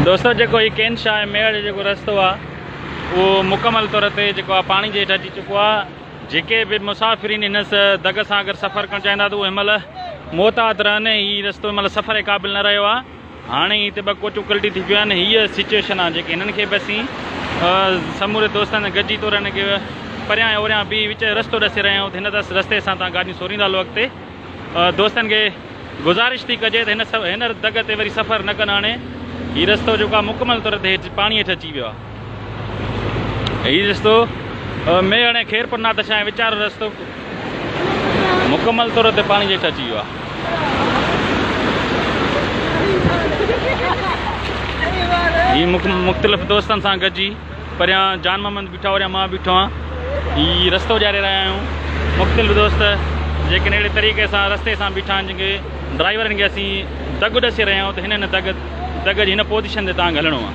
दोस्तों जो ये केन शाह मेड़ जो रस्तो है वो मुकम्मल तौर पर जो पानी जे हेठि अची चुको है। जेके भी मुसाफ़िरीन इन दग से अगर सफ़र करणु चाहींदा तो हिन महिल मोहतात रहनि। ही रस्तो हिन महिल सफ़र जे क़ाबिल न रहियो आहे। हाणे हिते ॿ कोचूं कल्टी थी पियूं आहिनि। हीअ सिचुएशन आहे जेके हिननि खे बि असीं समूरे दोस्तनि गॾिजी तौर हिन खे परियां ओरियां बि विच रस्तो ॾसे रहिया आहियूं। हिन रस्ते सां तव्हां गाॾियूं सोरींदा हलो अॻिते। दोस्तनि खे गुज़ारिश थी कजे त हिन दग ते वरी सफ़र न कनि। हाणे हीउ रस्तो जेको आहे मुकमल तौर ते पाणी हेठि अची वियो आहे। हीउ रस्तो मेड़ ऐं खेरपुरनाथ छा विचार रस्तो मुकमल तौर ते पाणी हेठि अची वियो आहे। हीउ मुख़्तलिफ़ दोस्तनि सां गॾिजी परियां जान मोहम्मद बीठो वरियां मां बीठो आहियां। हीउ रस्तो ॾियारे रहिया आहियूं। मुख़्तलिफ़ दोस्त जेके अहिड़े तरीक़े सां रस्ते सां बीठा आहिनि जेके ड्राइवरनि खे असीं दग ॾसे रहिया आहियूं त हिन दग जी हिन पोज़ीशन ते तव्हांखे हलणो आहे।